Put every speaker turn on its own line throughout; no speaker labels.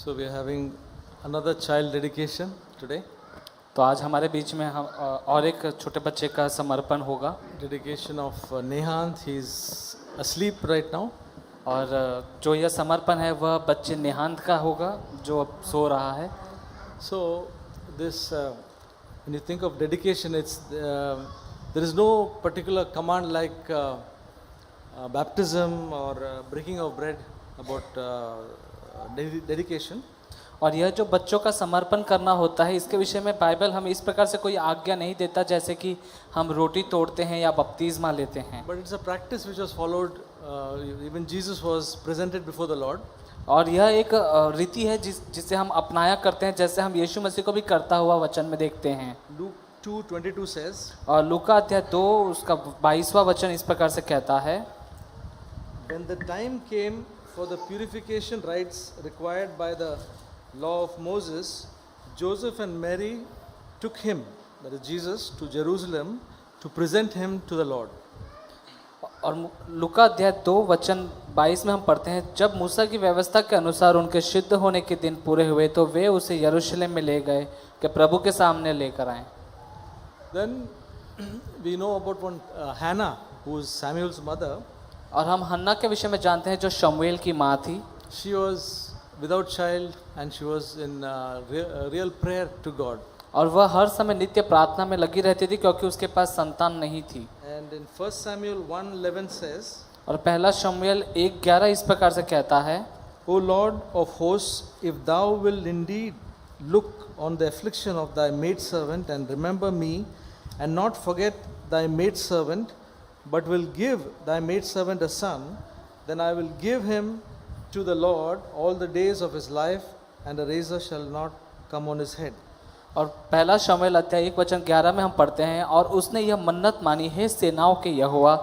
So we are having another child dedication today.
तो आज हमारे बीच में हम और एक छोटे बच्चे का समर्पण होगा
Dedication of Nehant. He's asleep right now.
और जो यह समर्पण है वह बच्चे नेहांत का होगा जो अब सो रहा है.
So this, when you think of dedication, it's there is no particular command like baptism or breaking of bread about dedication.
और यह जो बच्चों का समर्पण करना होता है इसके विषय में बाइबल हमें इस प्रकार से कोई आज्ञा नहीं देता जैसे कि हम रोटी तोड़ते हैं या बपतिस्मा लेते हैं.
But it's a practice which was followed. Even Jesus was presented before the Lord.
और यह एक रीति है जिसे हम अपनाया करते हैं जैसे हम यीशु मसीह को भी करता हुआ वचन में देखते हैं.
Luke 2:22 says,
और लूका अध्याय 2 उसका 22वां वचन इस प्रकार से कहता है,
when the time came for the purification rites required by the law of Moses, Joseph and Mary took him, that is Jesus, to Jerusalem to present him to the Lord.
और लूका अध्याय 2 वचन 22 में हम पढ़ते हैं, जब मूसा की व्यवस्था के अनुसार उनके सिद्ध होने के दिन पूरे हुए तो वे उसे यरूशलेम में ले गए कि प्रभु के सामने लेकर आए.
Then we know about one Hannah, who is Samuel's mother.
और हम हन्ना के विषय में जानते हैं जो शमूएल की माँ थी.
She was without child and she was in real prayer to God.
और वह हर समय नित्य प्रार्थना में लगी रहती थी क्योंकि उसके पास संतान नहीं थी.
And in 1 Samuel 1:11 says,
और पहला शमूएल 1:11 इस प्रकार से कहता है,
O Lord of hosts, if thou wilt indeed look on the affliction of thy maidservant and remember me, and not forget thy maidservant, but will give thy maidservant a son, then I will give him to the Lord all the days of his life, and a razor shall not come on his head.
और पहला शमूएल अध्याय 1 वचन 11 में हम पढ़ते हैं, और उसने यह मन्नत मानी, हे सेनाओं के यहोवा,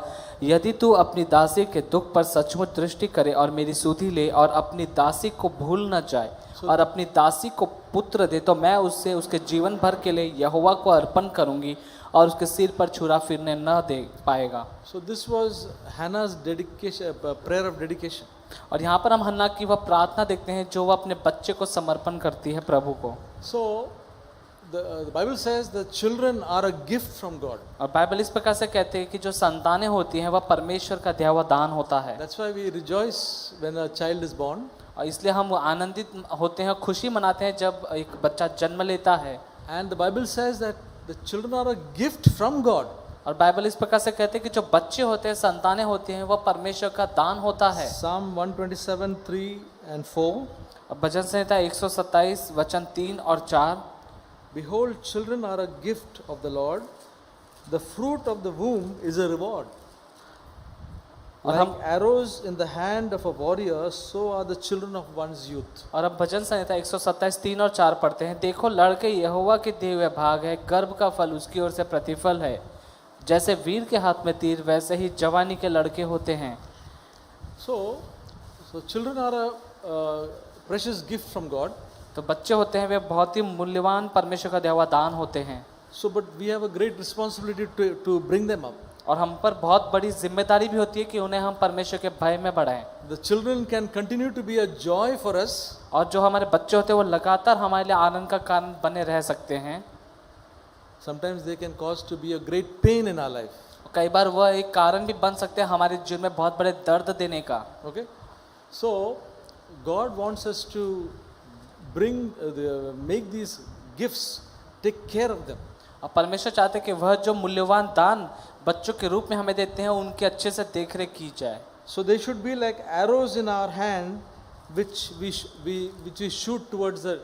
यदि तू अपनी दासी के दुख पर सचमुच दृष्टि करे और मेरी सुधि ले और अपनी दासी को भूल न जाए और अपनी दासी को पुत्र दे, तो मैं उससे उसके जीवन भर के लिए यहोवा को अर्पण करूंगी और उसके सिर पर छुरा फिरने न दे पाएगा.
So this was Hannah's dedication, prayer of dedication.
और यहाँ पर हम हन्ना की वह प्रार्थना देखते हैं जो वह अपने बच्चे को समर्पण करती है प्रभु को.
So the Bible says the children are a gift from God.
और बाइबल इस प्रकार से कहते हैं कि जो संतानें होती हैं वह परमेश्वर का दिया हुआ दान होता है.
That's why we rejoice when a child is born.
और इसलिए हम आनंदित होते हैं, खुशी मनाते हैं जब एक बच्चा जन्म लेता है.
And the Bible says that the children are a gift from God.
और बाइबल इस प्रकार से कहते हैं कि जो बच्चे होते हैं, संतानें होती हैं, वह परमेश्वर का दान होता है.
Psalm 127:3 and 4.
और भजन संहिता 127 वचन 3 और 4,
Behold, children are a gift of the Lord. The fruit of the womb is a reward.
और
Like
हम
arrows in the hand of a warrior, so are the children of one's youth.
और अब भजन संहिता 127 3 और 4 पढ़ते हैं, देखो लड़के यहोवा के दिए हुए भाग है, गर्भ का फल उसकी ओर से प्रतिफल है, जैसे वीर के हाथ में तीर वैसे ही जवानी के लड़के होते हैं.
So children are a precious gift from God.
तो बच्चे होते हैं वे बहुत ही मूल्यवान परमेश्वर का दिया हुआ दान होते हैं.
So, but we have a great responsibility to bring them up.
और हम पर बहुत बड़ी जिम्मेदारी भी होती है कि उन्हें हम परमेश्वर के भय में बढ़ाएं.
The children can continue to be a joy for us.
और जो हमारे बच्चे होते हैं वो लगातार हमारे लिए आनंद का कारण बने रह सकते हैं.
Sometimes they can cause to be a great pain in our life.
कई बार वह एक कारण भी बन सकते हैं हमारे जीवन में बहुत बड़े दर्द देने का.
Okay, so God wants us to make these gifts, take care of them.
और परमेश्वर चाहते हैं कि वह जो मूल्यवान दान बच्चों के रूप में हमें देते हैं उनके अच्छे से देखरेख की जाए.
So they should be like arrows in our hand, which we shoot towards the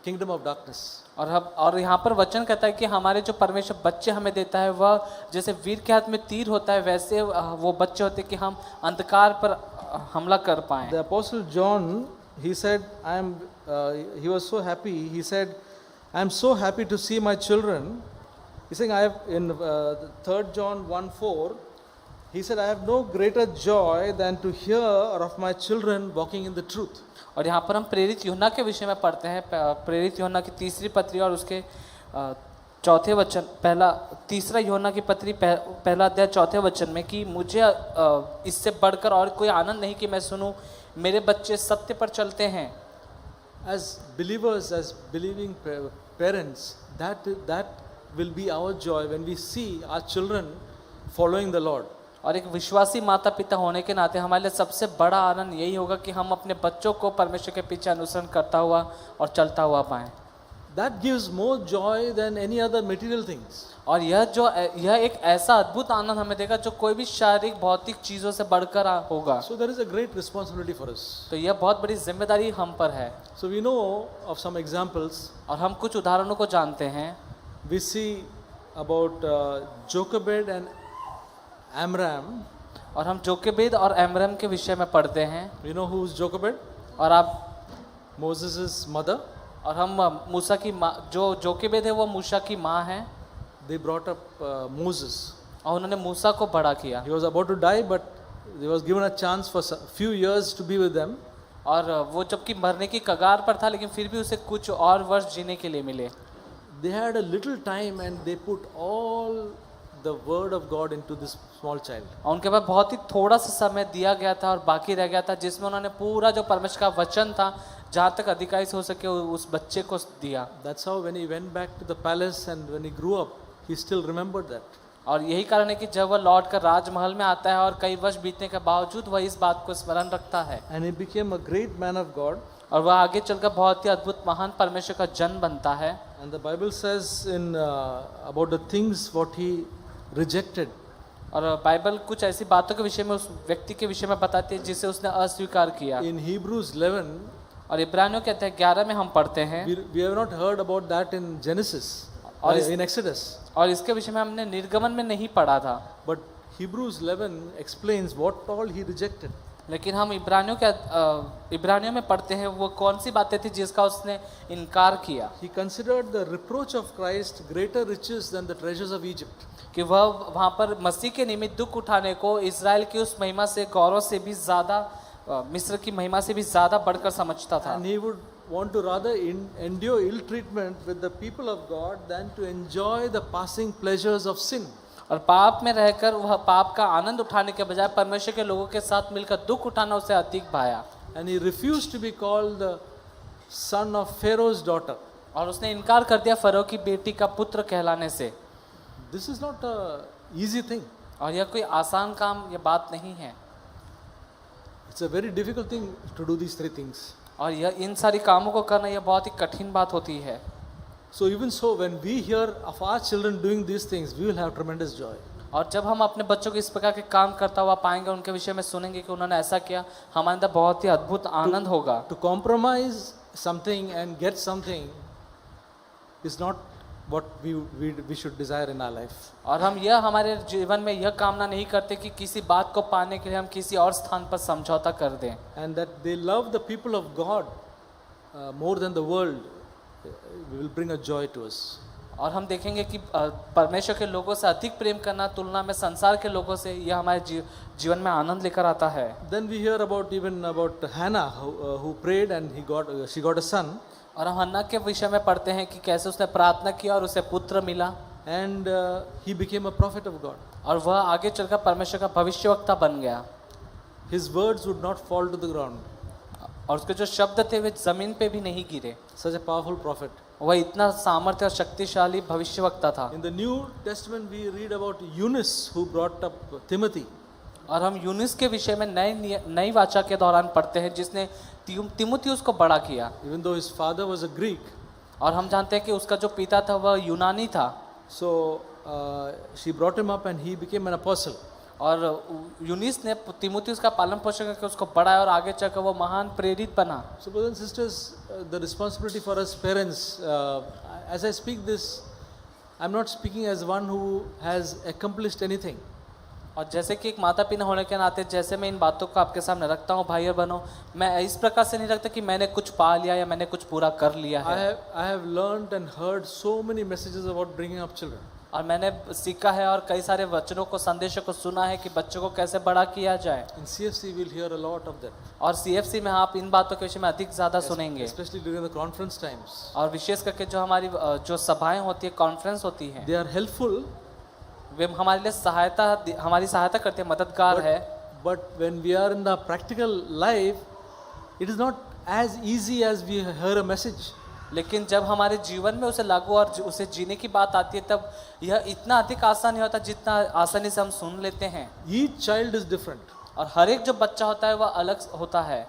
kingdom of darkness.
और यहाँ पर वचन कहता है कि हमारे जो परमेश्वर बच्चे हमें देता है वह जैसे वीर के हाथ में तीर होता है वैसे वो बच्चे होते हैं कि हम अंधकार पर हमला कर पाएं.
The Apostle John, he said, he was so happy. He said, I am so happy to see my children. He's saying, I have in 3 John 1:4, he said, I have no greater joy than to hear of my children walking in the truth.
और यहाँ पर हम प्रेरित यूहन्ना के विषय में पढ़ते हैं, प्रेरित यूहन्ना की 3री पत्री और उसके 4थे वचन, तीसरा यूहन्ना की पत्री पहला अध्याय 4थे वचन में कि मुझे इससे बढ़कर और कोई आनंद नहीं कि मैं सुनूं मेरे बच्चे सत्य पर चलते हैं
as believers, as believing parents, that will be our joy when we see our children following the Lord.
और एक विश्वासी माता पिता होने के नाते हमारे लिए सबसे बड़ा आनंद यही होगा कि हम अपने बच्चों को परमेश्वर के पीछे अनुसरण करता हुआ और चलता हुआ पाएं।
That gives more joy than any other material things.
और यह एक ऐसा अद्भुत आनंद हमें देगा जो कोई भी शारीरिक भौतिक चीजों से बढ़कर होगा।
So there is a great responsibility for us.
तो यह बहुत बड़ी जिम्मेदारी हम पर है।
So we know of some examples.
और हम कुछ उदाहरणों को जानते हैं।
We see about Jochebed and Amram.
और हम जोकेबेद और एमरम के विषय में पढ़ते हैं।
You know who is Jochebed?
और आप
Moses' mother.
और हम मूसा की माँ, जो जोकेबेद है वो मूसा की माँ है।
They brought up Moses.
और उन्होंने मूसा को बड़ा किया।
He was about to die, but he was given a chance for a few years to be with them.
और वो जबकि मरने की कगार पर था लेकिन फिर भी उसे कुछ और वर्ष जीने के लिए मिले।
They had a little time and they put all the word of God into this small child.
और उनके पास बहुत ही थोड़ा सा समय दिया गया था और बाकी रह गया था जिसमें उन्होंने पूरा जो परमेश्वर का वचन था जहाँ तक अधिकारी से हो सके उस बच्चे को दिया।
That's how when he went back to the palace and when he grew up, he still remembered that.
और यही कारण है कि जब वह लौट कर राजमहल में आता है और कई वर्ष बीतने के बावजूद वह इस बात को स्मरण रखता है।
And he became a great man of God.
और वह आगे चलकर बहुत ही अद्भुत महान परमेश्वर का जन बनता है।
And the Bible says in about the things what he rejected.
और बाइबल कुछ ऐसी बातों के विषय में उस व्यक्ति के विषय में बताती है जिसे उसने अस्वीकार किया।
In Hebrews 11,
और इब्रानियों के अध्याय 11 में हम पढ़ते हैं।
we have not heard about that in Genesis or in Exodus.
और इसके विषय में हमने निर्गमन में नहीं पढ़ा था।
But Hebrews 11 explains what all he rejected.
लेकिन हम इब्रानियों में पढ़ते हैं वो कौन सी बातें थी जिसका उसने इनकार किया।
He considered the reproach of Christ greater riches than the treasures of Egypt.
कि वह वहाँ पर मसीह के निमित्त दुख उठाने को इज़राइल की उस महिमा से गौरव से भी ज़्यादा मिस्र की महिमा से भी ज़्यादा बढ़कर समझता था।
And he would want to rather endure ill treatment with the people of God than to enjoy the passing pleasures of sin.
और पाप में रहकर वह पाप का आनंद उठाने के बजाय परमेश्वर के लोगों के साथ मिलकर दुख उठाना उसे अधिक भाया।
And he refused to be called the son of Pharaoh's daughter.
और उसने इनकार कर दिया फरो की बेटी का पुत्र कहलाने से।
This is not a easy thing.
और यह कोई आसान काम यह बात नहीं है।
It's a very difficult thing to do these three things.
और यह इन सारी कामों को करना यह बहुत ही कठिन बात होती है।
So even so, when we hear of our children doing these things, we will have tremendous joy.
और जब हम अपने बच्चों को इस प्रकार के काम करता हुआ पाएंगे उनके विषय में सुनेंगे कि उन्होंने ऐसा किया हमारे अंदर बहुत ही अद्भुत आनंद होगा।
To compromise something and get something is not what we should desire in our life.
और हम यह हमारे जीवन में यह कामना नहीं करते कि किसी बात को पाने के लिए हम किसी और स्थान पर समझौता कर दें।
And that they love the people of God more than the world will bring a joy to us.
और हम देखेंगे कि परमेश्वर के लोगों से अधिक प्रेम करना तुलना में संसार के लोगों से यह हमारे जीवन में आनंद लेकर आता है।
Then we hear about Hannah who prayed and she got a son.
और हम हन्ना के विषय में पढ़ते हैं कि कैसे उसने प्रार्थना किया और उसे पुत्र मिला।
And he became a prophet of God.
और वह आगे चलकर परमेश्वर का भविष्यवक्ता बन गया।
His words would not fall to the ground.
और उसके जो शब्द थे वे जमीन पे भी नहीं गिरे।
Such a powerful prophet.
वह इतना सामर्थ्य और शक्तिशाली भविष्यवक्ता था।
In the New Testament we read about Eunice who brought up Timothy.
और हम यूनिस के विषय में नई वाचा के दौरान पढ़ते हैं जिसने तिमुथियुस को बड़ा किया।
Even though his father was a Greek.
और हम जानते हैं कि उसका जो पिता था वह यूनानी था।
So she brought him up and he became an apostle.
और यूनिस ने तिमुथियुस का पालन पोषण करके उसको बढ़ाया और आगे चलकर वो महान प्रेरित बना।
So brothers and sisters, the responsibility for us parents, as I speak this, I'm not speaking as one who has accomplished anything.
और जैसे कि एक माता पिता होने के नाते जैसे मैं इन बातों को आपके सामने रखता हूँ भाई और बहनों, मैं इस प्रकार से नहीं रखता कि मैंने कुछ पा लिया या मैंने कुछ पूरा कर लिया है।
I have learned and heard so many messages about bringing up children.
और मैंने सीखा है और कई सारे वचनों को संदेशों को सुना है कि बच्चों को कैसे बड़ा किया जाए।
In CFC we'll hear a lot of that.
और CFC में आप इन बातों के विषय में अधिक ज़्यादा सुनेंगे।
Especially during the conference times.
और विशेष करके जो हमारी जो सभाएं होती है, कॉन्फ्रेंस होती है,
They are helpful.
वे हमारे लिए हमारी सहायता करते हैं, मददगार है।
But when we are in the practical life, it is not as easy as we hear a message.
लेकिन जब हमारे जीवन में उसे लागू और उसे जीने की बात आती है तब यह इतना अधिक आसान नहीं होता जितना आसानी से हम सुन लेते हैं।
Each child is different.
और हर एक जो बच्चा होता है वह अलग होता है।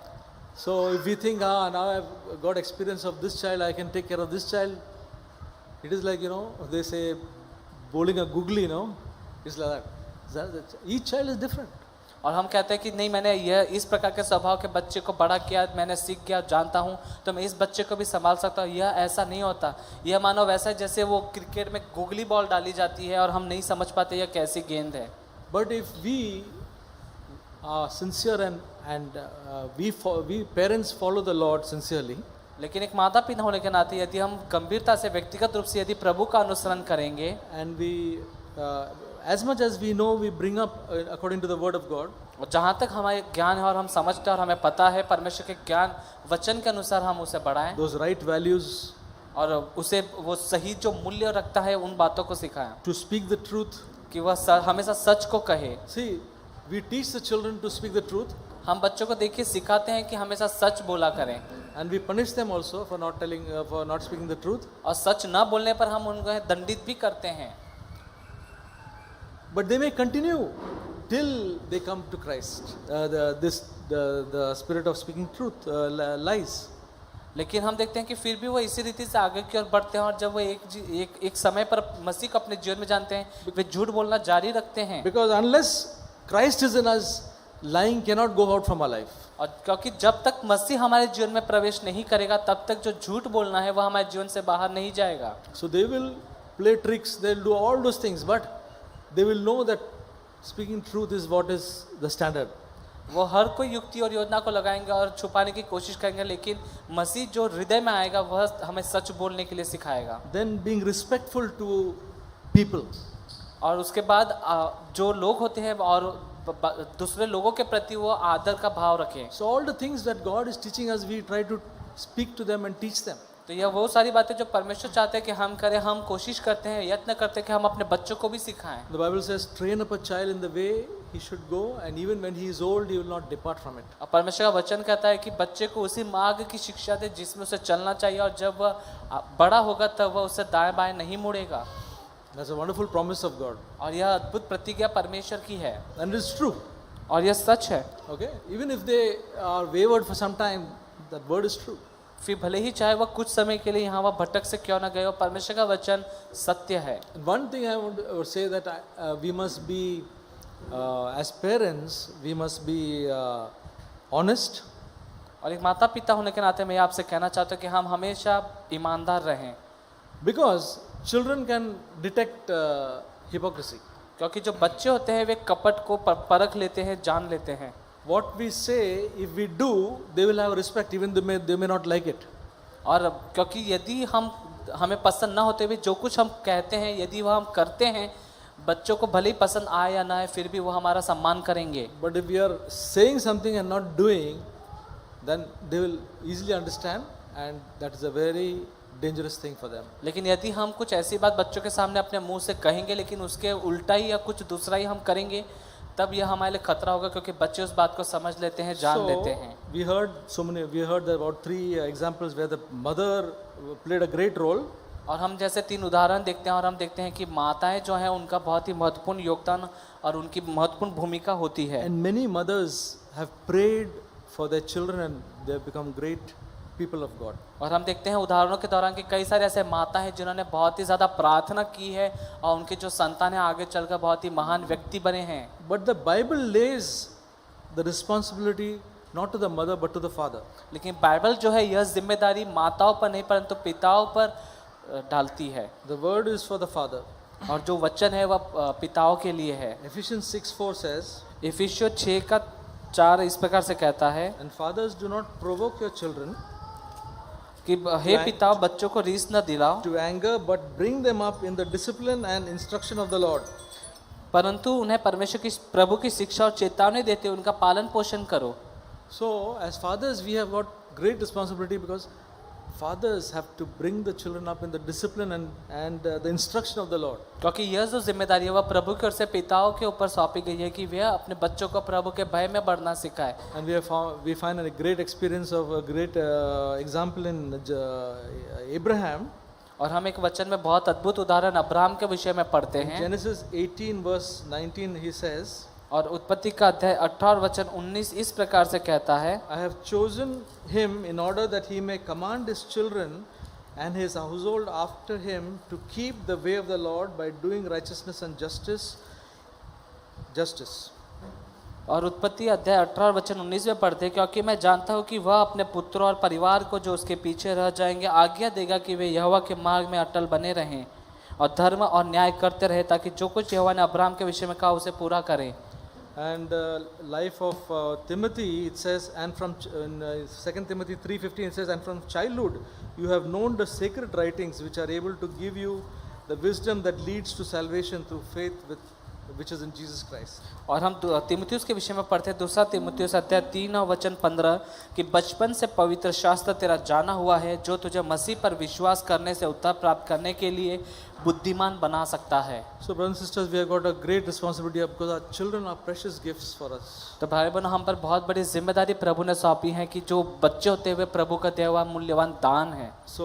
So if we think, now I've got experience of this child, I can take care of this child. It is like, they say bowling a googly, it's like that. Each child is different.
और हम कहते हैं कि नहीं, मैंने यह इस प्रकार के स्वभाव के बच्चे को बड़ा किया, मैंने सीख गया, जानता हूँ, तो मैं इस बच्चे को भी संभाल सकता हूँ। यह ऐसा नहीं होता। यह मानो वैसा है जैसे वो क्रिकेट में गुगली बॉल डाली जाती है और हम नहीं समझ पाते यह कैसी गेंद है।
But if we are sincere and we parents follow the Lord sincerely,
लेकिन एक माता पिता होने के नाते यदि हम गंभीरता से व्यक्तिगत रूप से यदि प्रभु का अनुसरण करेंगे,
and we as much as we know, we bring up according to the word of God,
और जहाँ तक हमारे ज्ञान है और हम समझते हैं और हमें पता है परमेश्वर के ज्ञान वचन के अनुसार हम उसे बढ़ाएं
those right values,
और उसे वो सही जो मूल्य रखता है उन बातों को सिखाएं
to speak the truth.
कि वह हमेशा सच को कहे।
See, we teach the children to speak the truth,
हम बच्चों को देखिए सिखाते हैं कि हमेशा सच बोला करें,
and we punish them also for not speaking the truth.
और सच न बोलने पर हम उनको दंडित भी करते हैं।
But they may continue till they come to Christ. The spirit of speaking truth, lies.
लेकिन हम देखते हैं कि फिर भी वो इसी रीति से आगे की ओर बढ़ते हैं और जब वो एक समय पर मसीह को अपने जीवन में जानते हैं वे झूठ बोलना जारी रखते हैं।
Because unless Christ is in us, lying cannot go out from our life.
और क्योंकि जब तक मसीह हमारे जीवन में प्रवेश नहीं करेगा तब तक जो झूठ बोलना है वह हमारे जीवन से बाहर नहीं जाएगा।
So they will play tricks, they will do all those things, but they will know that speaking truth is what is the standard.
वो हर कोई युक्ति और योजना को लगाएंगे और छुपाने की कोशिश करेंगे, लेकिन मसीह जो हृदय में आएगा वह हमें सच बोलने के लिए सिखाएगा।
Then being respectful to people.
और उसके बाद जो लोग होते हैं और दूसरे लोगों के प्रति वो आदर का भाव रखें।
So all the things that God is teaching us, we try to speak to them and teach them.
तो यह वो सारी बातें जो परमेश्वर चाहते हैं कि हम करें, हम कोशिश करते हैं, यत्न करते हैं कि हम अपने बच्चों को भी सिखाएं।
The Bible says, train up a child in the way he should go, and even when he is old, he will not depart from it.
और परमेश्वर का वचन कहता है कि बच्चे को उसी मार्ग की शिक्षा दे जिसमें उसे चलना चाहिए, और जब वह बड़ा होगा तब वह उससे दाएं बाएं नहीं मुड़ेगा।
That's a wonderful promise of God.
और यह अद्भुत प्रतिज्ञा परमेश्वर की है
And it's true.
और यह सच है।
Okay? Even if they are wayward for some time, that word is true.
फिर भले ही चाहे वह कुछ समय के लिए यहाँ वह भटक से क्यों न गए हो, परमेश्वर का वचन सत्य है।
And one thing I would say that we must be, as parents, we must be honest.
और एक माता पिता होने के नाते मैं आपसे कहना चाहता हूँ कि हम हमेशा ईमानदार रहें,
Because children can detect hypocrisy.
क्योंकि जो बच्चे होते हैं वे कपट को परख लेते हैं, जान लेते हैं।
What we say, if we do, they will have respect, even they may not like it.
और क्योंकि यदि हमें पसंद ना होते हुए जो कुछ हम कहते हैं यदि वह हम करते हैं, बच्चों को भले ही पसंद आए या ना आए फिर भी वो हमारा सम्मान करेंगे।
But if we are saying something and not doing, then they will easily understand, and that is a very dangerous thing for them.
लेकिन यदि हम कुछ ऐसी बात बच्चों के सामने अपने मुंह से कहेंगे लेकिन उसके उल्टा ही या कुछ दूसरा ही हम करेंगे, तब यह हमारे लिए खतरा होगा, क्योंकि बच्चे उस बात को समझ लेते हैं, जान लेते हैं।
We heard about 3 examples where the mother played a great role.
और हम जैसे 3 उदाहरण देखते हैं और हम देखते हैं कि माताएं जो हैं उनका बहुत ही महत्वपूर्ण योगदान और उनकी महत्वपूर्ण भूमिका होती है।
And many mothers have prayed for their children and they have become great people of God.
और हम देखते हैं उदाहरणों के दौरान कि कई सारे ऐसे माता हैं जिन्होंने बहुत ही ज़्यादा प्रार्थना की है और उनके जो संतान हैं आगे चलकर बहुत ही महान व्यक्ति बने हैं।
But the Bible lays the responsibility not to the mother but to the father.
लेकिन बाइबल जो है यह जिम्मेदारी माताओं पर नहीं परंतु पिताओं पर डालती है।
The word is for the father.
और जो वचन है वह पिताओं के लिए है।
Ephesians 6:4 says,
इफिसियों 6:4 इस प्रकार से कहता है
and fathers do not provoke your children
कि हे पिताओं बच्चों को रीस न दिलाओ,
to anger but bring them up in the discipline and instruction of the Lord.
परंतु उन्हें परमेश्वर की प्रभु की शिक्षा और चेतावनी देते उनका पालन पोषण करो।
So as fathers we have got great responsibility, because fathers have to bring the children up in the discipline and the instruction of the Lord.
क्योंकि यह जो जिम्मेदारी है वह प्रभु की ओर से पिताओं के ऊपर सौंपी गई है कि वे अपने बच्चों को प्रभु के भय में बढ़ना सिखाए।
And we find a great experience of a great example in Abraham.
और हम एक वचन में बहुत अद्भुत उदाहरण अब्राहम के विषय में पढ़ते हैं।
Genesis 18 verse 19 he says,
और उत्पत्ति का अध्याय 18 वचन 19 इस प्रकार से कहता है,
I have chosen him in order that he may command his children and his household after him to keep the way of the Lord by doing righteousness and justice.
और उत्पत्ति अध्याय 18 वचन 19 में पढ़ते हैं, क्योंकि मैं जानता हूँ कि वह अपने पुत्रों और परिवार को जो उसके पीछे रह जाएंगे आज्ञा देगा कि वे यहोवा के मार्ग में अटल बने रहें और धर्म और न्याय करते रहे, ताकि जो कुछ यहोवा ने अब्राहम के विषय में कहा उसे पूरा करें।
And life of Timothy, it says, and from 2 Timothy 3:15 it says, and from childhood you have known the sacred writings which are able to give you the wisdom that leads to salvation through faith which is in Jesus Christ.
और हम तीमुथियुस के विषय में पढ़ते हैं 2 तीमुथियुस अध्याय 3 वचन 15 कि बचपन से पवित्र शास्त्र तेरा जाना हुआ है जो तुझे मसीह पर विश्वास करने से उद्धार प्राप्त करने के लिए बुद्धिमान बना सकता है।
So brothers and sisters, we have got a great responsibility because our children are precious gifts for us.
तो भाई बहनों, हम पर बहुत बड़ी जिम्मेदारी प्रभु ने सौंपी है कि जो बच्चे होते हुए प्रभु का दिया हुआ मूल्यवान दान है।
So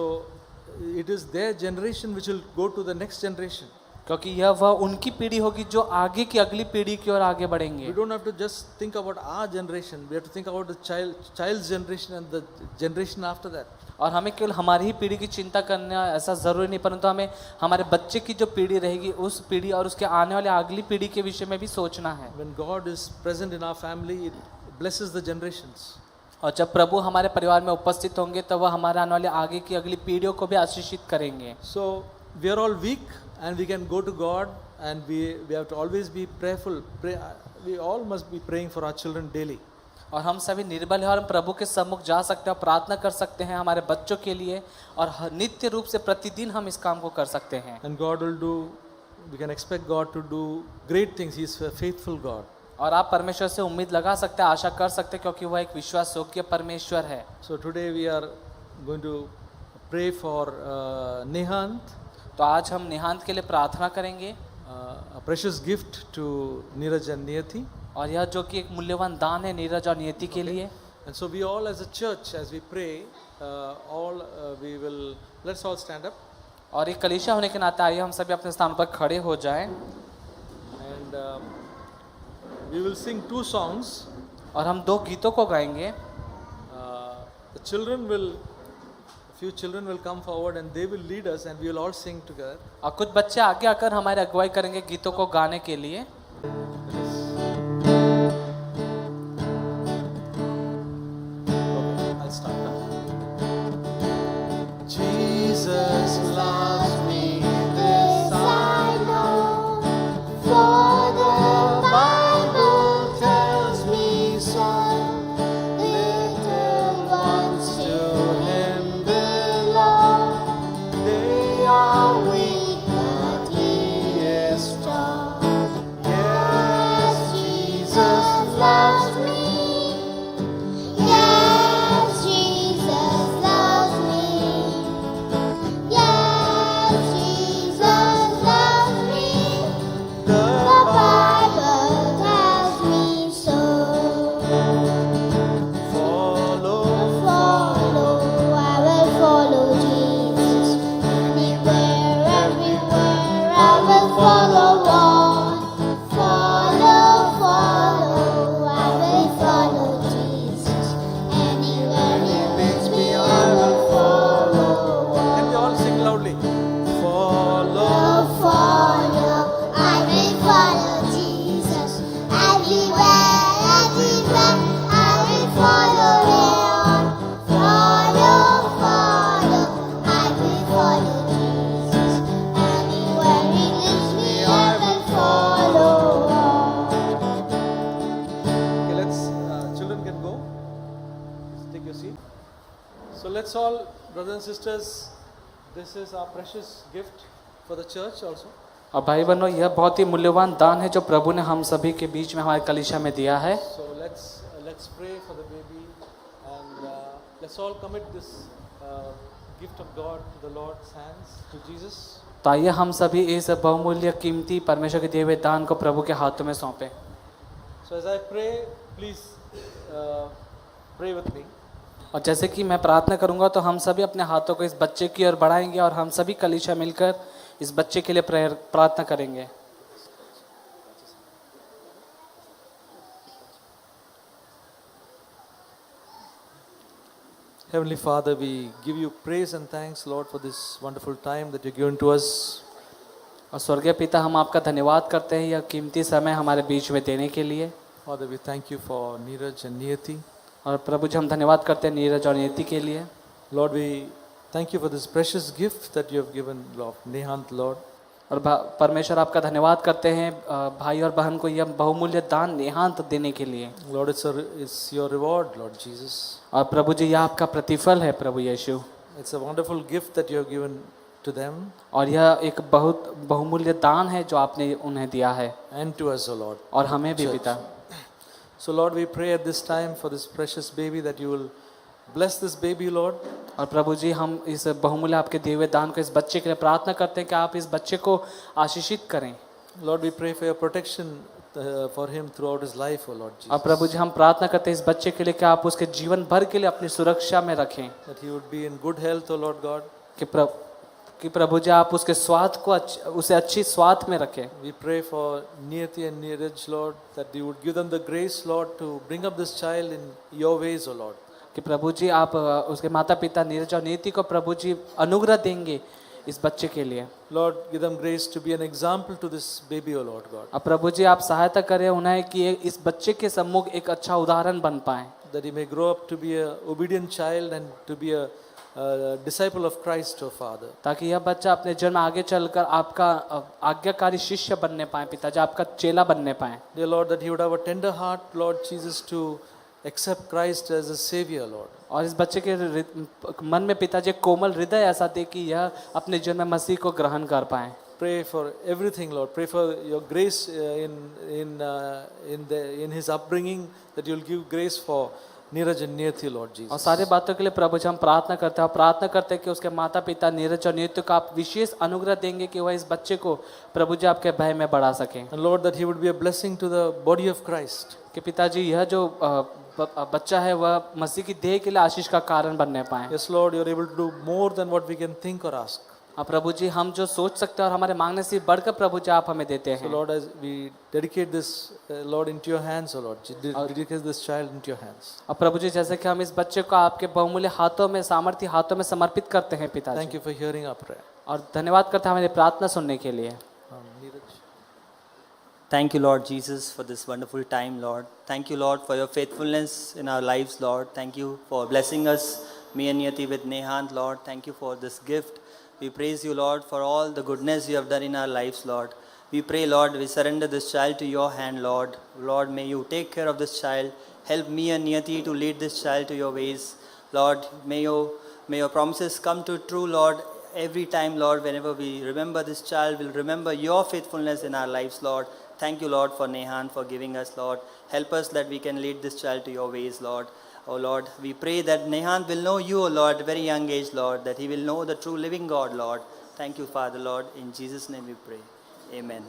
it is their generation which will go to the next generation.
क्योंकि यह वह उनकी पीढ़ी होगी जो आगे की अगली पीढ़ी की ओर आगे बढ़ेंगे।
We don't have to just think about our generation. We have to think about the child's generation and the generation after that.
और हमें केवल हमारी ही पीढ़ी की चिंता करना ऐसा जरूरी नहीं, परंतु हमें हमारे बच्चे की जो पीढ़ी रहेगी उस पीढ़ी और उसके आने वाले अगली पीढ़ी के विषय में भी सोचना है।
When God is present in our family, it blesses the generations.
और जब प्रभु हमारे परिवार में उपस्थित होंगे तब वह हमारे आने वाले आगे की अगली पीढ़ियों को भी आशीषित करेंगे।
So we are all weak and we can go to God and we have to always be prayerful. We all must be praying for our children daily.
और हम सभी निर्बल हैं और हम प्रभु के सम्मुख जा सकते हैं और प्रार्थना कर सकते हैं हमारे बच्चों के लिए, और नित्य रूप से प्रतिदिन हम इस काम को कर सकते हैं।
And God will do, we can expect God to do great things. He is a faithful God.
और आप परमेश्वर से उम्मीद लगा सकते हैं, आशा कर सकते हैं, क्योंकि वह एक विश्वास योग्य परमेश्वर है।
So today we are going to pray for Nehant,
तो आज हम निहांत के लिए प्रार्थना करेंगे।
a precious gift to Neeraj and Niyati.
और यह जो कि एक मूल्यवान दान है नीरज और नियति के लिए।
And so we all as a church, as we pray, let's all stand up.
और एक कलीसिया होने के नाते आइए हम सभी अपने स्थान पर खड़े हो जाएं।
And we will sing 2 songs.
और हम 2 गीतों को गाएंगे।
A few children will come forward and they will lead us and we will all sing together.
और कुछ बच्चे आगे आकर हमारे अगुवाई करेंगे गीतों को गाने के लिए।
I'll start now. Jesus loves me, this I know, for the Bible tells me so. Little ones to Him belong. They are weak, but He is strong. Yes, Jesus loves me.
Yes, Jesus loves me. Yes, Jesus loves me. The Bible tells me so.
Follow,
I will follow Jesus. Anywhere, everywhere, I will follow on. I will follow Jesus. Anywhere He leads me, I will follow on.
Can we all sing loudly? Follow,
I will follow Jesus. Everywhere, I will follow Him. I will follow Jesus. Anywhere He leads me, I will follow on.
Okay, let's, children can go. Just take your seat. So let's all, brothers and sisters, this is our precious gift for the church also.
और भाई बहनों, यह बहुत ही मूल्यवान दान है जो प्रभु ने हम सभी के बीच में हमारे कलीसिया में दिया है।
So let's pray for the baby and let's all commit this gift of God to the Lord's hands, to Jesus.
तो आइए हम सभी इस बहुमूल्य कीमती परमेश्वर के दिए हुए दान को प्रभु के हाथों में सौंपें।
So as I pray, please pray with me.
और जैसे कि मैं प्रार्थना करूंगा तो हम सभी अपने हाथों को इस बच्चे की ओर बढ़ाएंगे और हम सभी कलीसिया मिलकर इस बच्चे के लिए प्रार्थना करेंगे।
Heavenly Father, we give you praise and thanks, Lord, for this wonderful time that you've given to us.
और स्वर्गीय पिता, हम आपका धन्यवाद करते हैं यह कीमती समय हमारे बीच में देने के लिए।
Father, we thank you for Neeraj and Niyati.
और प्रभु जी, हम धन्यवाद करते हैं नीरज और नियति के लिए।
Lord, we thank you for this precious gift that you have given, Lord, Nehant, Lord.
और परमेश्वर आपका धन्यवाद करते हैं भाई और बहन को यह बहुमूल्य दान नेहांत देने के लिए।
Lord, it's your reward, Lord Jesus.
और प्रभु जी, यह आपका प्रतिफल है प्रभु यीशु।
It's a wonderful gift that you have given to them
और यह एक बहुत बहुमूल्य दान है जो आपने उन्हें दिया है
and to us, O Lord.
और हमें भी
Church.
पिता।
So Lord, we pray at this time for this precious baby that you will bless this baby, Lord.
और प्रभु जी, हम इस बहुमूल्य आपके दिए हुए दान को इस बच्चे के लिए प्रार्थना करते हैं कि आप इस बच्चे को आशीषित करें।
Lord, we pray for your protection for him throughout his life, O Lord
और
Jesus.
प्रभु जी, हम प्रार्थना करते हैं इस बच्चे के लिए कि आप उसके जीवन भर के लिए अपनी सुरक्षा में रखें।
That he would be in good health, O Lord God.
कि प्रभु जी, आप उसके स्वास्थ्य को उसे अच्छी स्वास्थ्य में रखें।
We pray for Niyati and Neeraj, Lord, that you would give them the grace, Lord, to bring up this child in your ways, O Lord.
कि प्रभु जी, आप उसके माता पिता नीरज और नीति को प्रभु जी अनुग्रह देंगे इस बच्चे के लिए।
Lord, give them grace to be an example to this baby, O Lord God.
अब प्रभु जी, आप सहायता करें उन्हें कि इस बच्चे के सम्मुख एक अच्छा उदाहरण बन पाए।
That he may grow up to be a obedient child and to be a disciple of Christ, O Father.
ताकि यह बच्चा अपने जन्म आगे चलकर आपका आज्ञाकारी शिष्य बनने पाए, पिताजी आपका चेला बनने पाए।
Dear Lord, that he would have a tender heart, Lord Jesus, to accept Christ as a Savior, Lord.
और इस बच्चे के मन में पिताजी कोमल हृदय ऐसा दे कि यह अपने जन्म में मसीह को ग्रहण कर पाए।
Pray for everything, Lord. Pray for your grace in his upbringing, that you'll give grace for Neeraj and Niyati, Lord Jesus.
और सारे बातों के लिए प्रभु जी हम प्रार्थना करते हैं और प्रार्थना करते हैं कि उसके माता पिता नीरज और नियति को आप विशेष अनुग्रह देंगे कि वह इस बच्चे को प्रभु जी आपके भय में बढ़ा सकें।
And Lord, that he would be a blessing to the body of Christ.
कि पिताजी, यह जो बच्चा है वह मसीह की देह के लिए आशीष का कारण बनने पाए।
Yes, Lord, you are able to do more than what we can think or ask.
और प्रभु जी, हम जो सोच सकते हैं और हमारे मांगने से बढ़कर प्रभु जी आप हमें देते
So
हैं।
Lord, as we dedicate this, Lord, into your hands, O Lord, dedicate this child into your hands.
और प्रभु जी, जैसे कि हम इस बच्चे को आपके बहुमूल्य हाथों में, सामर्थ्य हाथों में समर्पित करते हैं पिताजी।
Thank you for hearing our prayer.
और धन्यवाद करते हैं हमारी प्रार्थना सुनने के लिए।
Neeraj.
Thank you, Lord Jesus, for this wonderful time, Lord. Thank you, Lord, for your faithfulness in our lives, Lord. Thank you for blessing us, me and Niyati, with Nehant, Lord. Thank you for this gift. We praise you, Lord, for all the goodness you have done in our lives, Lord. We pray, Lord, we surrender this child to your hand, Lord. Lord, may you take care of this child. Help me and Niyati to lead this child to your ways. Lord, may your promises come to true, Lord. Every time, Lord, whenever we remember this child, we'll remember your faithfulness in our lives, Lord. Thank you, Lord, for Nehan, for giving us, Lord. Help us that we can lead this child to your ways, Lord. Oh, Lord, we pray that Nehan will know you, O Lord, at a very young age, Lord, that he will know the true living God, Lord. Thank you, Father, Lord. In Jesus' name we pray. Amen.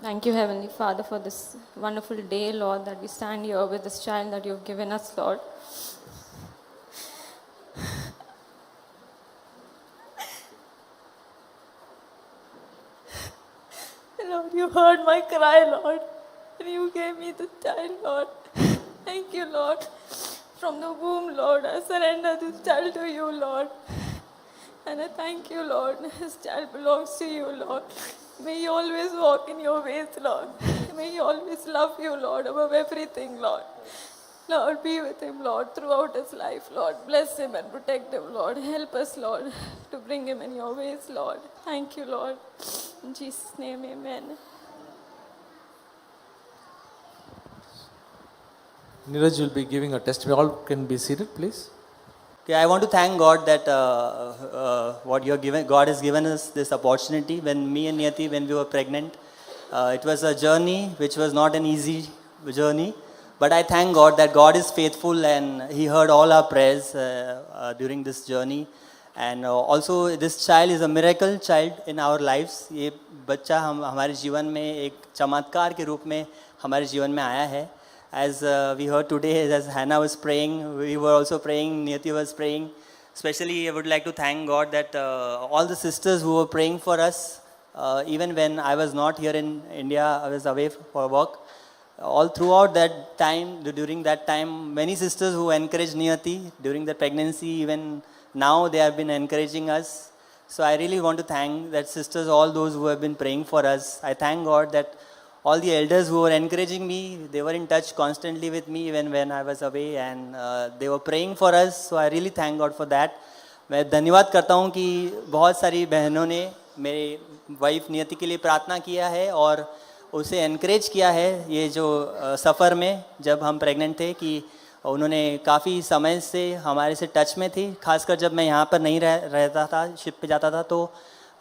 Thank you, Heavenly Father, for this wonderful day, Lord, that we stand here with this child that you've given us, Lord. Lord, you heard my cry, Lord, and you gave me this child, Lord. Thank you, Lord. From the womb, Lord, I surrender this child to you, Lord. And I thank you, Lord. This child belongs to you, Lord. May he always walk in your ways, Lord. May he always love you, Lord, above everything, Lord. Lord, be with him, Lord, throughout his life, Lord. Bless him and protect him, Lord. Help us, Lord, to bring him in your ways, Lord. Thank you, Lord. In Jesus' name, amen.
Neeraj will be giving a testimony. All can be seated, please.
Okay, I want to thank God that what you're given, God has given us this opportunity. When me and Niyati, when we were pregnant, it was a journey which was not an easy journey, But I thank God that God is faithful and He heard all our prayers during this journey. And also this child is a miracle child in our lives. ये बच्चा हमारे जीवन में एक चमत्कार के रूप में हमारे जीवन में आया है. As we heard today, as Hannah was praying, we were also praying, Niyati was praying. Especially I would like to thank God that all the sisters who were praying for us, even when I was not here in India, I was away for work. All throughout that time, during that time, many sisters who encouraged Niyati during the pregnancy, even now they have been encouraging us. So I really want to thank that sisters, all those who have been praying for us. I thank God that all the elders who were encouraging me, they were in touch constantly with me even when I was away, and they were praying for us. So I really thank God for that. मैं धन्यवाद करता हूँ कि बहुत सारी बहनों ने मेरे वाइफ नियति के लिए प्रार्थना किया है और उसे एनकरेज किया है ये जो सफ़र में जब हम प्रेग्नेंट थे, कि उन्होंने काफ़ी समय से हमारे से टच में थी. खासकर जब मैं यहाँ पर नहीं रहता था, शिप पे जाता था, तो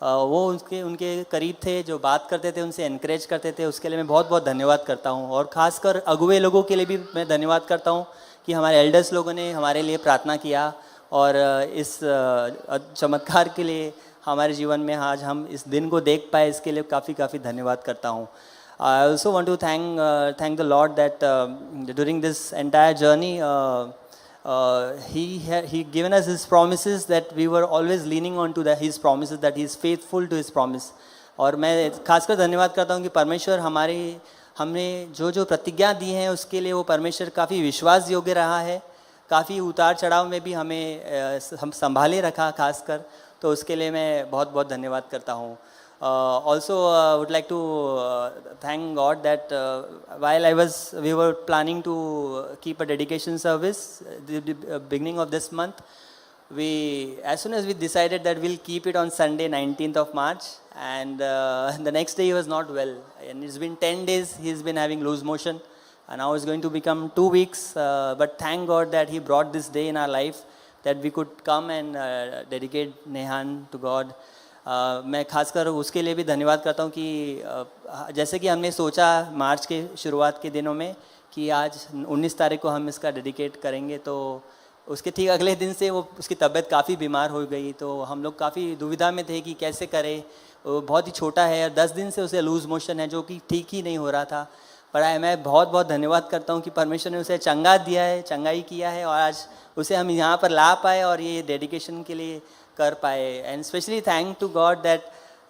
वो उनके करीब थे, जो बात करते थे, उनसे एनकरेज करते थे. उसके लिए मैं बहुत बहुत धन्यवाद करता हूँ. और ख़ासकर अगुए लोगों के लिए भी मैं धन्यवाद करता हूँ कि हमारे एल्डर्स लोगों ने हमारे लिए प्रार्थना किया और इस चमत्कार के लिए हमारे जीवन में आज हम इस दिन को देख पाए, इसके लिए काफ़ी धन्यवाद करता हूँ. I also want to thank the Lord that during this entire journey, He given us His promises, that we were always leaning on to His promises, that He is faithful to His promise. और मैं खासकर धन्यवाद करता हूँ कि परमेश्वर हमने जो प्रतिज्ञा दी हैं उसके लिए वो परमेश्वर काफ़ी विश्वास योग्य रहा है. काफ़ी उतार चढ़ाव में भी हम संभाले रखा खासकर, तो उसके लिए मैं बहुत बहुत धन्यवाद करता हूँ. Also would like to thank God that while we were planning to keep a dedication service the beginning of this month, as soon as we decided that we'll keep it on Sunday 19th of March, and the next day he was not well, and it's been 10 days he's been having loose motion, and now it's going to become 2 weeks, but thank God that He brought this day in our life that we could come and dedicate Nehan to God. मैं खासकर उसके लिए भी धन्यवाद करता हूँ कि जैसे कि हमने सोचा मार्च के शुरुआत के दिनों में कि आज 19 तारीख को हम इसका डेडिकेट करेंगे, तो उसके ठीक अगले दिन से उसकी तबीयत काफ़ी बीमार हो गई. तो हम लोग काफ़ी दुविधा में थे कि कैसे करें. वो बहुत ही छोटा है और 10 दिन से उसे लूज़ मोशन है, जो कि ठीक ही नहीं हो रहा था. पर मैं बहुत बहुत धन्यवाद करता हूँ कि परमेश्वर ने उसे चंगाई किया है और आज उसे हम यहाँ पर ला पाए और ये डेडिकेशन के लिए कर पाए. And specially thank to God that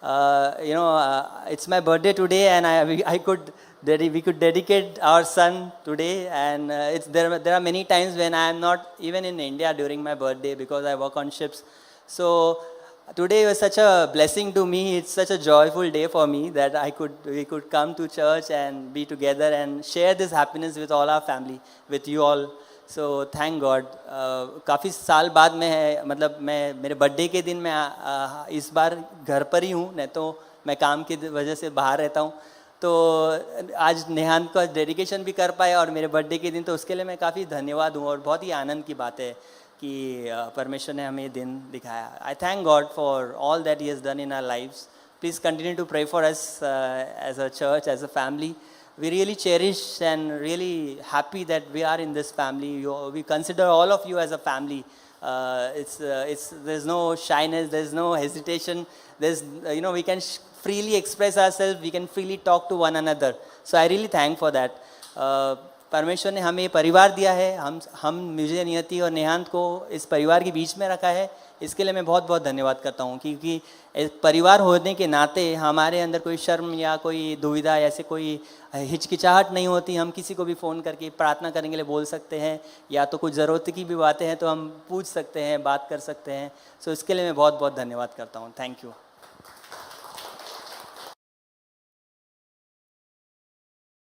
it's my birthday today, and we could dedicate our son today. And there are many times when I am not even in India during my birthday because I work on ships. So today was such a blessing to me. It's such a joyful day for me that we could come to church and be together and share this happiness with all our family, with you all. So thank God. काफ़ी साल बाद मैं मेरे birthday के दिन मैं इस बार घर पर ही हूँ, नहीं तो मैं काम की वजह से बाहर रहता हूँ. तो आज नेहान का डेडिकेशन भी कर पाए और मेरे बर्थडे के दिन, तो उसके लिए मैं काफ़ी धन्यवाद हूँ और बहुत ही आनंद की बात है कि परमेश्वर ने हमें ये दिन दिखाया. I thank God for all that he has done in our lives. Please continue to pray for us as a church, as a family. We really cherish and really happy that we are in this family. We consider all of you as a family. There's no shyness, there's no hesitation. There's we can freely express ourselves. We can freely talk to one another. So I really thank for that. परमेश्वर ने हमें परिवार दिया है. हम मुझे नियति और नेहांत को इस परिवार के बीच में रखा है. इसके लिए मैं बहुत बहुत धन्यवाद करता हूँ, क्योंकि एक परिवार होने के नाते हमारे अंदर कोई शर्म या कोई दुविधा, ऐसे कोई हिचकिचाहट नहीं होती. हम किसी को भी फ़ोन करके प्रार्थना करने के लिए बोल सकते हैं, या तो कुछ ज़रूरत की भी बातें हैं तो हम पूछ सकते हैं, बात कर सकते हैं. सो इसके लिए मैं बहुत बहुत धन्यवाद करता हूँ. Thank you.